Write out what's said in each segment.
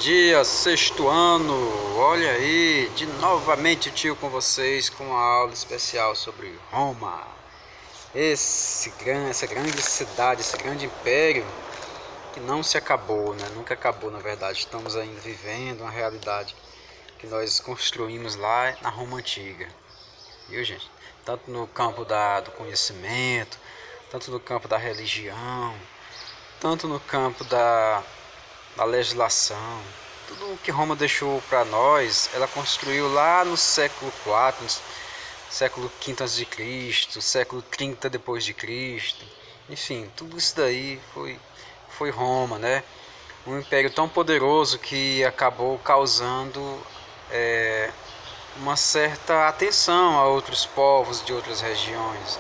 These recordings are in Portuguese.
dia, sexto ano. Olha aí, novamente o tio com vocês com uma aula especial sobre Roma. Essa grande cidade, esse grande império que não se acabou, né? Nunca acabou, na verdade. Estamos ainda vivendo uma realidade que nós construímos lá na Roma Antiga. Viu, gente? Tanto no campo do conhecimento, tanto no campo da religião, tanto no campo da legislação. Tudo o que Roma deixou para nós, ela construiu lá no século IV, século V a.C., século 30 depois de Cristo. Enfim, tudo isso daí foi Roma, né? Um império tão poderoso que acabou causando uma certa atenção a outros povos de outras regiões.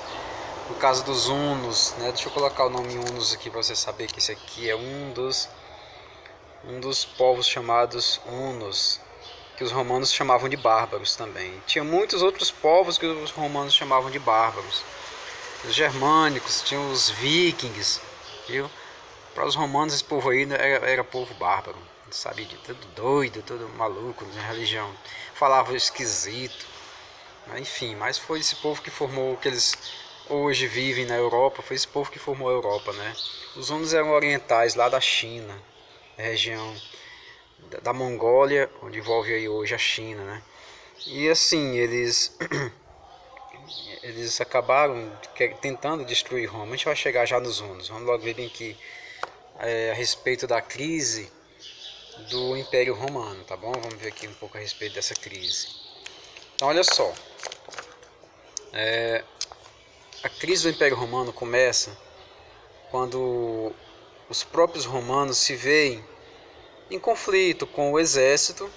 No caso dos hunos, né? Deixa eu colocar o nome hunos aqui para você saber que esse aqui é um dos povos chamados hunos, que os romanos chamavam de bárbaros também. Tinha muitos outros povos que os romanos chamavam de bárbaros. Os germânicos, tinham os vikings, viu? Para os romanos esse povo aí era povo bárbaro, sabe, de tudo doido, todo maluco, na religião, falava esquisito, enfim, mas foi esse povo que formou o que eles hoje vivem na Europa, foi esse povo que formou a Europa, né? Os hunos eram orientais lá da China, região da Mongólia, onde envolve aí hoje a China, né? E assim, eles acabaram tentando destruir Roma. A gente vai chegar já nos hunos. Vamos logo ver bem aqui a respeito da crise do Império Romano, tá bom? Vamos ver aqui um pouco a respeito dessa crise. Então, olha só. A crise do Império Romano começa quando os próprios romanos se veem em conflito com o exército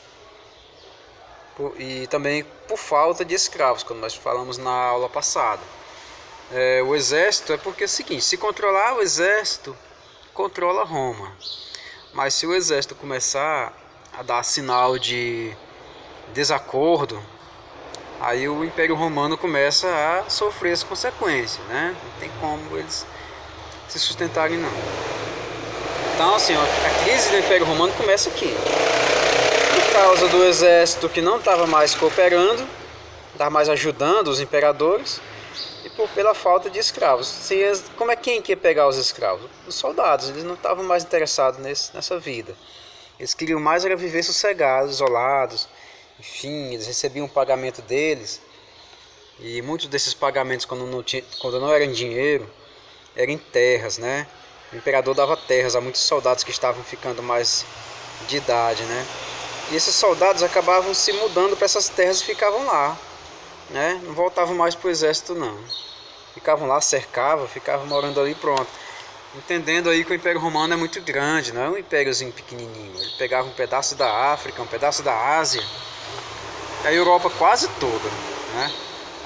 e também por falta de escravos, como nós falamos na aula passada. O exército é porque é o seguinte: se controlar o exército, controla Roma. Mas se o exército começar a dar sinal de desacordo, aí o Império Romano começa a sofrer as consequências, né? Não tem como eles se sustentarem, não. Então, assim, a crise do Império Romano começa aqui. Por causa do exército que não estava mais cooperando, não estava mais ajudando os imperadores, e pela falta de escravos. Quem que ia pegar os escravos? Os soldados. Eles não estavam mais interessados nessa vida. Eles queriam mais era viver sossegados, isolados. Enfim, eles recebiam o pagamento deles. E muitos desses pagamentos, quando não eram em dinheiro, eram em terras, né? O imperador dava terras a muitos soldados que estavam ficando mais de idade, né? E esses soldados acabavam se mudando para essas terras e ficavam lá, né? Não voltavam mais para o exército, não. Ficavam lá, cercavam, ficavam morando ali, pronto. Entendendo aí que o Império Romano é muito grande, não é um impériozinho pequenininho. Ele pegava um pedaço da África, um pedaço da Ásia, a Europa quase toda, né?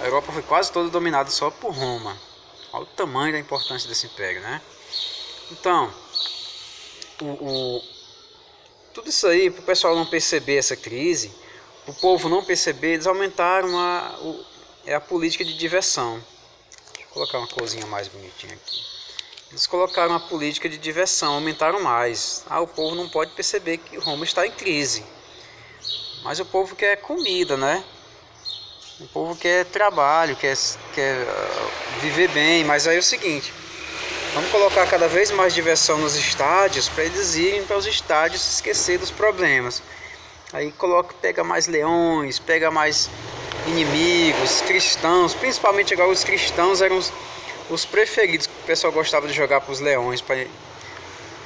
A Europa foi quase toda dominada só por Roma. Olha o tamanho da importância desse império, né? Então, tudo isso aí, para o pessoal não perceber essa crise, para o povo não perceber, eles aumentaram a política de diversão. Deixa eu colocar uma corzinha mais bonitinha aqui. Eles colocaram a política de diversão, aumentaram mais. O povo não pode perceber que Roma está em crise. Mas o povo quer comida, né? O povo quer trabalho, quer viver bem. Mas aí é o seguinte: vamos colocar cada vez mais diversão nos estádios, para eles irem para os estádios se esquecer dos problemas. Aí pega mais leões, pega mais inimigos, cristãos. Principalmente agora os cristãos eram os preferidos, que o pessoal gostava de jogar para os leões, para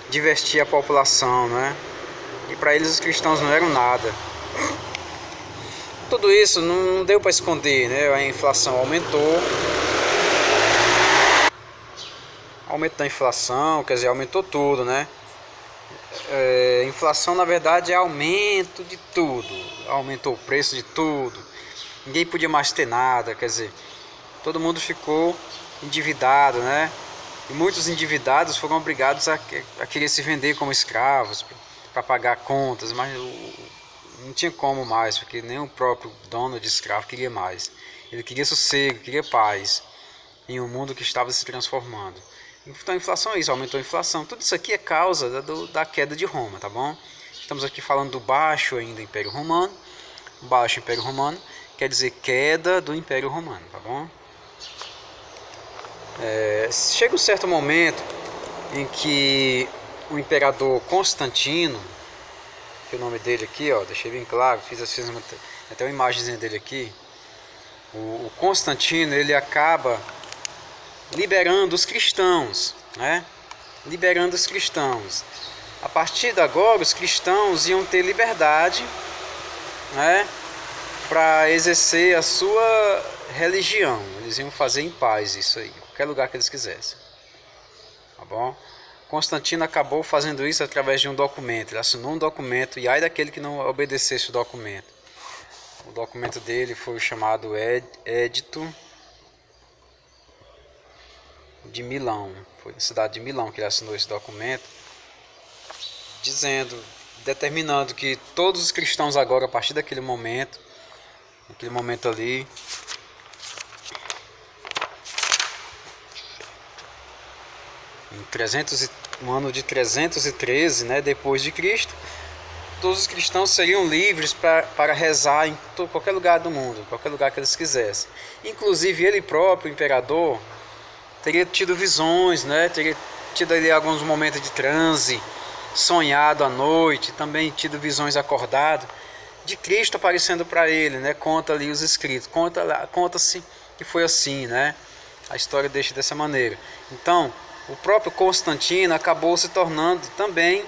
divertir a população, né? E para eles os cristãos não eram nada. Tudo isso não deu para esconder, né? A inflação aumentou. Aumento da inflação, quer dizer, aumentou tudo, né? Inflação, na verdade, é aumento de tudo. Aumentou o preço de tudo. Ninguém podia mais ter nada, quer dizer, todo mundo ficou endividado, né? E muitos endividados foram obrigados a querer se vender como escravos para pagar contas, mas não tinha como mais, porque nem o próprio dono de escravo queria mais. Ele queria sossego, queria paz em um mundo que estava se transformando. Então a inflação é isso, aumentou a inflação. Tudo isso aqui é causa da queda de Roma, tá bom? estamos aqui falando do baixo ainda Império Romano. Baixo Império Romano quer dizer queda do Império Romano, tá bom? Chega um certo momento em que o imperador Constantino, que é o nome dele aqui, ó, deixei bem claro, fiz até uma imagenzinha dele aqui. O Constantino, ele acaba liberando os cristãos, né? Liberando os cristãos. A partir de agora, os cristãos iam ter liberdade, né, para exercer a sua religião. Eles iam fazer em paz isso aí, qualquer lugar que eles quisessem. Tá bom? Constantino acabou fazendo isso através de um documento. Ele assinou um documento e ai daquele que não obedecesse o documento. O documento dele foi o chamado Edito de Milão. Foi na cidade de Milão que ele assinou esse documento, determinando que todos os cristãos agora, a partir daquele momento ali, no ano de 313, né, depois de Cristo, todos os cristãos seriam livres para rezar em qualquer lugar do mundo, qualquer lugar que eles quisessem. Inclusive ele próprio, o imperador, teria tido visões, né, teria tido ali alguns momentos de transe, sonhado à noite, também tido visões acordado de Cristo aparecendo para ele, né? Conta ali os escritos, conta-se que foi assim, né? A história deixa dessa maneira. Então, o próprio Constantino acabou se tornando também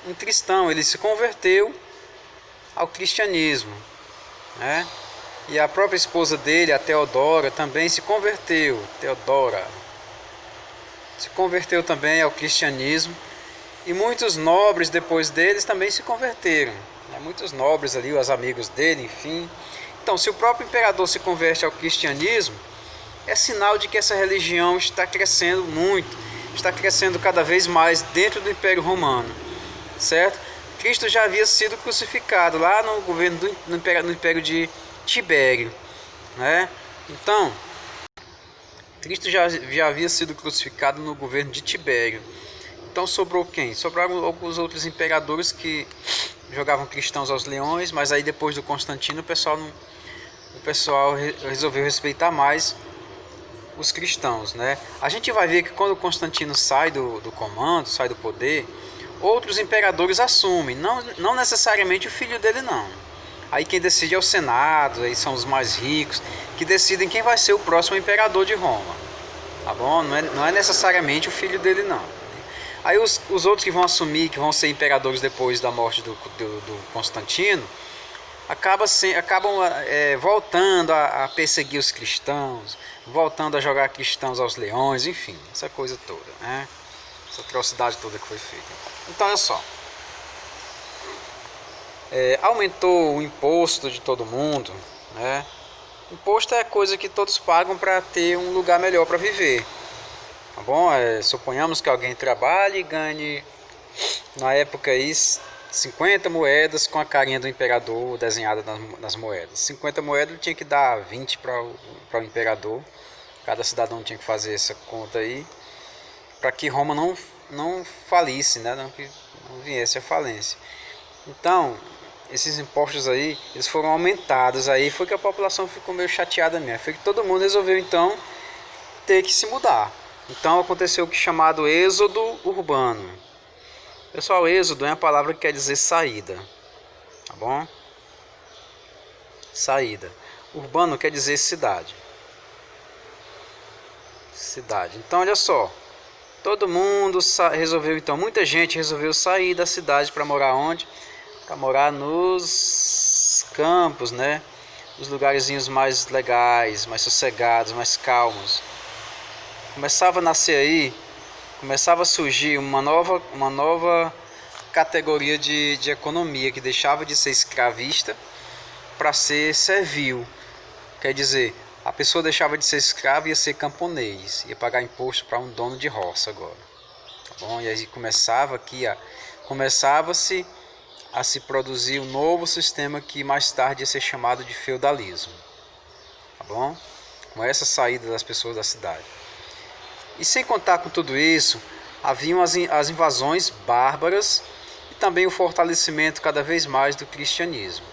um cristão, ele se converteu ao cristianismo, né? E a própria esposa dele, a Teodora, também se converteu, se converteu também ao cristianismo. E muitos nobres depois deles também se converteram, né? Muitos nobres ali, os amigos dele, enfim. Então, se o próprio imperador se converte ao cristianismo, é sinal de que essa religião está crescendo muito, está crescendo cada vez mais dentro do Império Romano, certo? Cristo já havia sido crucificado lá no governo no Império de Tibério, né? Então, Cristo já havia sido crucificado no governo de Tibério. Então sobrou quem? Sobraram alguns outros imperadores que jogavam cristãos aos leões, mas aí depois do Constantino o pessoal resolveu respeitar mais os cristãos, né? A gente vai ver que quando Constantino sai do comando, sai do poder, outros imperadores assumem, não necessariamente o filho dele não. Aí quem decide é o Senado, aí são os mais ricos, que decidem quem vai ser o próximo imperador de Roma, tá bom? Não é necessariamente o filho dele não. Aí os outros que vão assumir, que vão ser imperadores depois da morte do Constantino, acabam voltando a perseguir os cristãos, voltando a jogar cristãos aos leões, enfim, essa coisa toda, né? Essa atrocidade toda que foi feita. Então, olha só. Aumentou o imposto de todo mundo, né? Imposto é coisa que todos pagam para ter um lugar melhor para viver. Tá bom? Suponhamos que alguém trabalhe e ganhe, na época aí, 50 moedas com a carinha do imperador desenhada nas moedas. 50 moedas ele tinha que dar 20 para o imperador. Cada cidadão tinha que fazer essa conta aí, para que Roma não falisse, né? Não viesse a falência. Então, esses impostos aí, eles foram aumentados. Aí foi que a população ficou meio chateada mesmo. Foi que todo mundo resolveu então ter que se mudar. Então aconteceu o que é chamado êxodo urbano. Pessoal, êxodo é uma palavra que quer dizer saída, tá bom? Saída. Urbano quer dizer cidade. Cidade. Então olha só, todo mundo resolveu, então muita gente resolveu sair da cidade para morar onde? Para morar nos campos, né? Os lugarzinhos mais legais, mais sossegados, mais calmos. Começava a nascer aí, começava a surgir uma nova categoria de economia que deixava de ser escravista para ser servil. Quer dizer, a pessoa deixava de ser escrava e ia ser camponês, ia pagar imposto para um dono de roça agora. Tá bom? E aí começava-se a se produzir um novo sistema que mais tarde ia ser chamado de feudalismo. Tá bom? Com essa saída das pessoas da cidade. E sem contar com tudo isso, haviam as invasões bárbaras e também o fortalecimento cada vez mais do cristianismo.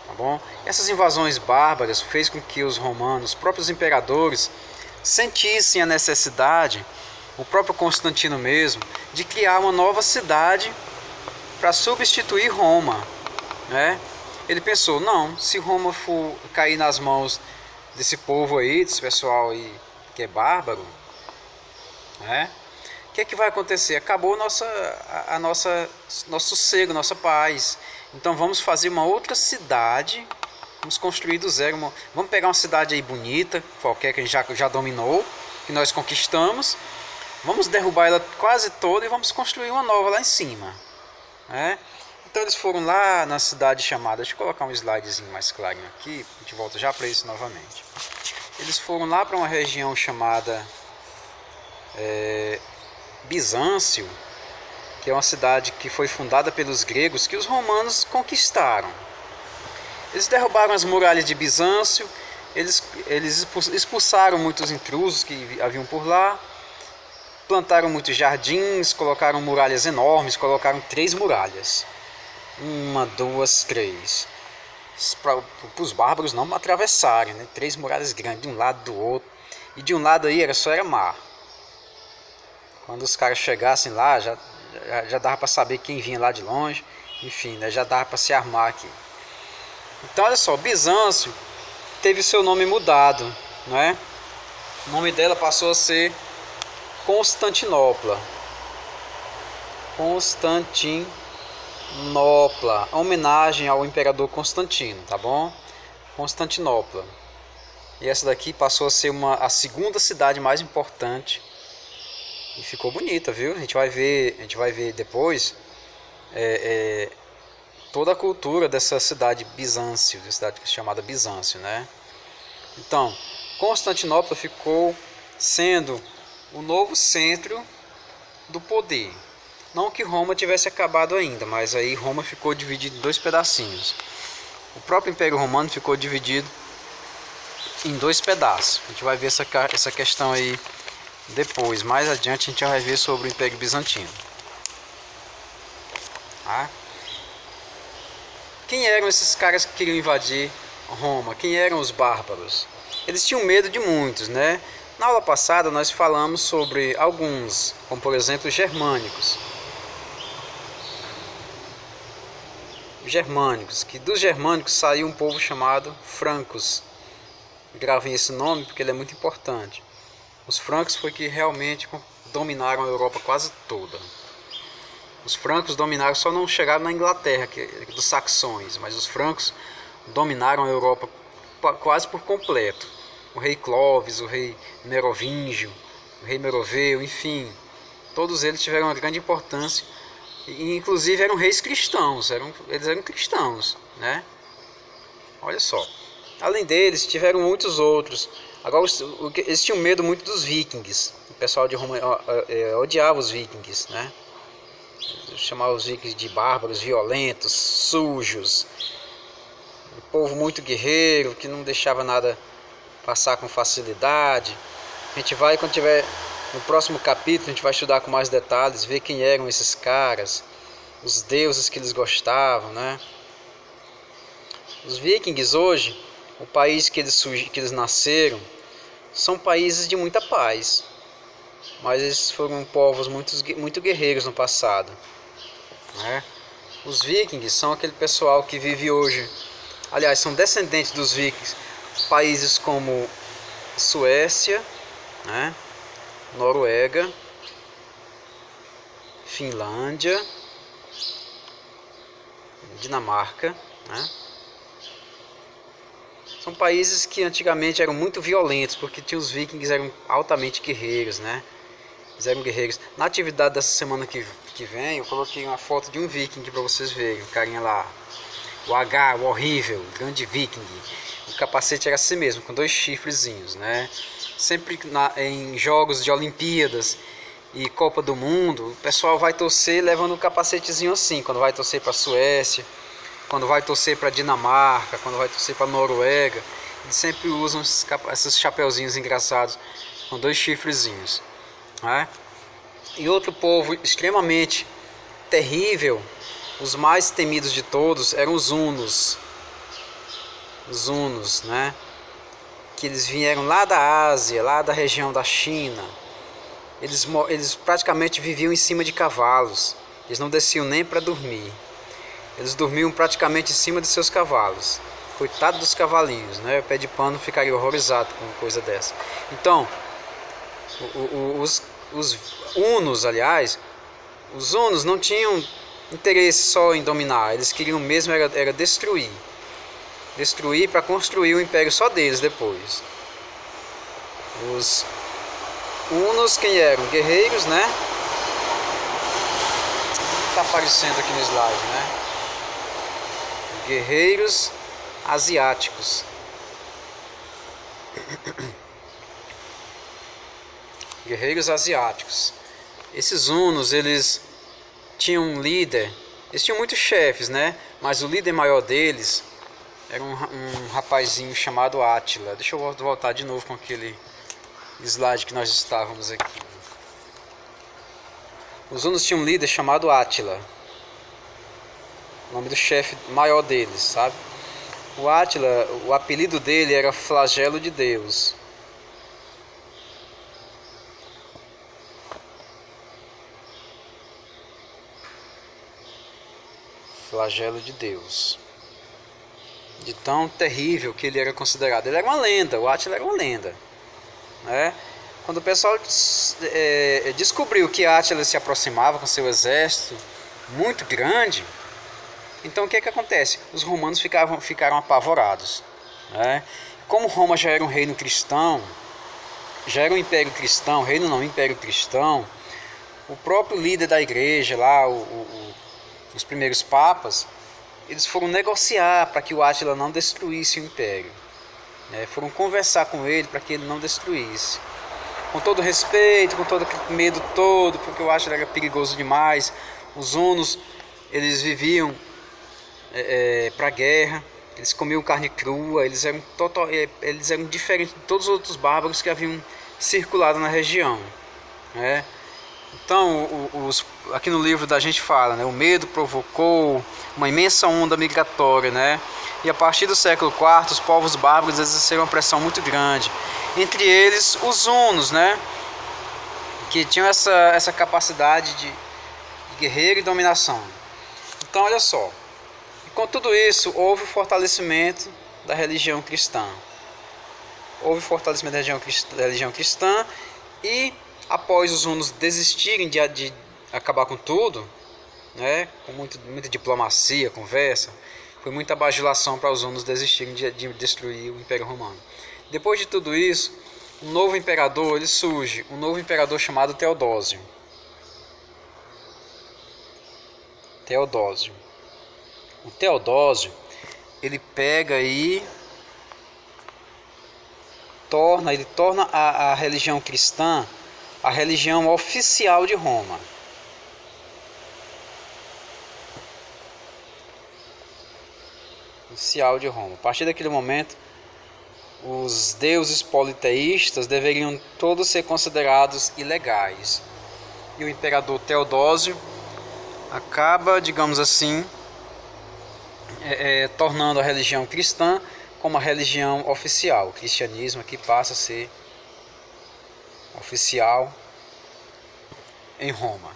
Tá bom? Essas invasões bárbaras fez com que os romanos, os próprios imperadores, sentissem a necessidade, o próprio Constantino mesmo, de criar uma nova cidade para substituir Roma, né? Ele pensou, não, se Roma for cair nas mãos desse povo aí, desse pessoal aí que é bárbaro, né? O que é que vai acontecer? Acabou nosso sossego, nossa paz. Então vamos fazer uma outra cidade, vamos construir do zero, vamos pegar uma cidade aí bonita, qualquer que a gente já dominou, que nós conquistamos, vamos derrubar ela quase toda e vamos construir uma nova lá em cima, né? Então eles foram lá na cidade chamada, deixa eu colocar um slidezinho mais clarinho aqui, a gente volta já para isso novamente. Eles foram lá para uma região chamada Bizâncio, que é uma cidade que foi fundada pelos gregos, que os romanos conquistaram. Eles derrubaram as muralhas de Bizâncio, eles expulsaram muitos intrusos que haviam por lá, plantaram muitos jardins, colocaram muralhas enormes, colocaram 3 muralhas. 1, 2, 3. Para os bárbaros não atravessarem, né? 3 muralhas grandes, de um lado do outro. E de um lado aí era mar. Quando os caras chegassem lá, já dava para saber quem vinha lá de longe. Enfim, né? Já dava para se armar aqui. Então olha só, Bizâncio teve seu nome mudado, né? O nome dela passou a ser Constantinopla. Constantinopla, homenagem ao imperador Constantino, tá bom? Constantinopla. E essa daqui passou a ser a segunda cidade mais importante. E ficou bonita, viu? A gente vai ver depois toda a cultura dessa cidade Bizâncio, dessa cidade chamada Bizâncio, né? Então, Constantinopla ficou sendo o novo centro do poder. Não que Roma tivesse acabado ainda, mas aí Roma ficou dividido em 2 pedacinhos. O próprio Império Romano ficou dividido em 2 pedaços. A gente vai ver essa questão aí depois. Mais adiante a gente vai ver sobre o Império Bizantino. Tá? Quem eram esses caras que queriam invadir Roma? Quem eram os bárbaros? Eles tinham medo de muitos, né? Na aula passada nós falamos sobre alguns, como por exemplo os germânicos. Que dos germânicos saiu um povo chamado francos. Gravem esse nome porque ele é muito importante. Os francos foi que realmente dominaram a Europa quase toda. Os francos dominaram, só não chegaram na Inglaterra, que dos saxões, mas os francos dominaram a Europa quase por completo. O rei Clovis, o rei Merovingio, o rei Meroveu, enfim, todos eles tiveram uma grande importância. E inclusive eram reis cristãos, eles eram cristãos, né? Olha só. Além deles, tiveram muitos outros. Agora, eles tinham medo muito dos vikings. O pessoal de Roma odiava os vikings, né? Chamava os vikings de bárbaros, violentos, sujos. Um povo muito guerreiro, que não deixava nada passar com facilidade. A gente vai, quando tiver no próximo capítulo, a gente vai estudar com mais detalhes, ver quem eram esses caras, os deuses que eles gostavam, né? Os vikings hoje, o país que eles nasceram, são países de muita paz, mas eles foram povos muito guerreiros no passado, né? Os vikings são aquele pessoal que vive hoje, aliás, são descendentes dos vikings, países como Suécia, né? Noruega, Finlândia, Dinamarca, né? São países que antigamente eram muito violentos, porque os vikings eram altamente guerreiros, né? Eles eram guerreiros. Na atividade dessa semana que vem, eu coloquei uma foto de um viking para vocês verem, o carinha lá, o H, o horrível, o grande viking. O capacete era assim mesmo, com 2 chifrezinhos, né? Sempre em jogos de Olimpíadas e Copa do Mundo, o pessoal vai torcer levando um capacetezinho assim, quando vai torcer para a Suécia, quando vai torcer para a Dinamarca, quando vai torcer para a Noruega, eles sempre usam esses chapeuzinhos engraçados com 2 chifrezinhos, né? E outro povo extremamente terrível, os mais temidos de todos eram os hunos. Os hunos, né? Que eles vieram lá da Ásia, lá da região da China. Eles praticamente viviam em cima de cavalos. Eles não desciam nem para dormir. Eles dormiam praticamente em cima de seus cavalos. Coitado dos cavalinhos, né? O pé de pano ficaria horrorizado com uma coisa dessa. Então, os hunos, aliás, os hunos não tinham interesse só em dominar. Eles queriam mesmo era destruir. Destruir para construir o império só deles depois. Os hunos, quem eram? Guerreiros, né? Está aparecendo aqui no slide, né? Guerreiros asiáticos. Guerreiros asiáticos. Esses hunos, eles tinham um líder. Eles tinham muitos chefes, né? Mas o líder maior deles era um rapazinho chamado Átila. Deixa eu voltar de novo com aquele slide que nós estávamos aqui. Os hunos tinham um líder chamado Átila. O nome do chefe maior deles, sabe? O Átila, o apelido dele era Flagelo de Deus. Flagelo de Deus. De tão terrível que ele era considerado. Ele era uma lenda, o Átila era uma lenda, né? Quando o pessoal descobriu que Átila se aproximava com seu exército muito grande, então o que acontece? Os romanos ficaram apavorados, né? Como Roma já era um reino cristão, já era um império cristão, reino não, império cristão, o próprio líder da igreja lá, os primeiros papas, eles foram negociar para que o Átila não destruísse o império, né? Foram conversar com ele para que ele não destruísse. Com todo respeito, com todo medo todo, porque o Átila era perigoso demais. Os hunos, eles viviam para a guerra, eles comiam carne crua, eles eram diferentes de todos os outros bárbaros que haviam circulado na região, né? Então, aqui no livro da gente fala, né? O medo provocou uma imensa onda migratória, né? E a partir do século IV, os povos bárbaros exerceram uma pressão muito grande. Entre eles, os hunos, né? Que tinham essa capacidade de guerreiro e dominação. Então, olha só. Com tudo isso, houve o fortalecimento da religião cristã. Houve o fortalecimento da religião cristã e, após os hunos desistirem de acabar com tudo, né, com muita diplomacia, conversa, foi muita bajulação para os hunos desistirem de destruir o Império Romano. Depois de tudo isso, um novo imperador, ele surge, um novo imperador chamado Teodósio. O Teodósio, ele pega e torna a religião cristã a religião oficial de Roma. Oficial de Roma. A partir daquele momento, os deuses politeístas deveriam todos ser considerados ilegais. E o imperador Teodósio acaba, digamos assim, tornando a religião cristã como a religião oficial. O cristianismo aqui passa a ser oficial em Roma,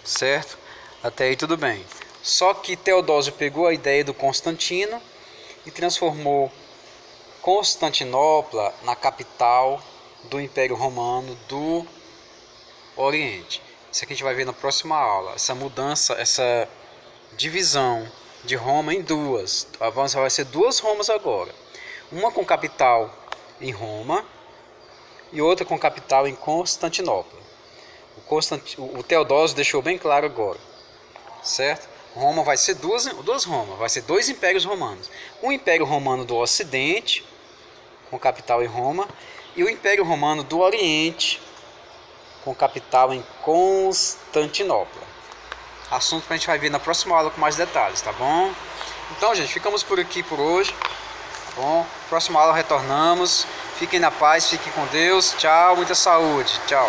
certo? Até aí tudo bem. Só que Teodósio pegou a ideia do Constantino e transformou Constantinopla na capital do Império Romano do Oriente. Isso aqui a gente vai ver na próxima aula. Essa mudança, essa divisão de Roma em duas. Vai ser duas Romas agora. Uma com capital em Roma e outra com capital em Constantinopla. O Teodósio deixou bem claro agora, certo? Roma vai ser duas Romas, vai ser dois impérios romanos. O Império Romano do Ocidente, com capital em Roma, e o Império Romano do Oriente, com capital em Constantinopla. Assunto que a gente vai ver na próxima aula com mais detalhes, tá bom? Então, gente, ficamos por aqui por hoje. Tá bom? Próxima aula retornamos. Fiquem na paz, fiquem com Deus. Tchau, muita saúde. Tchau.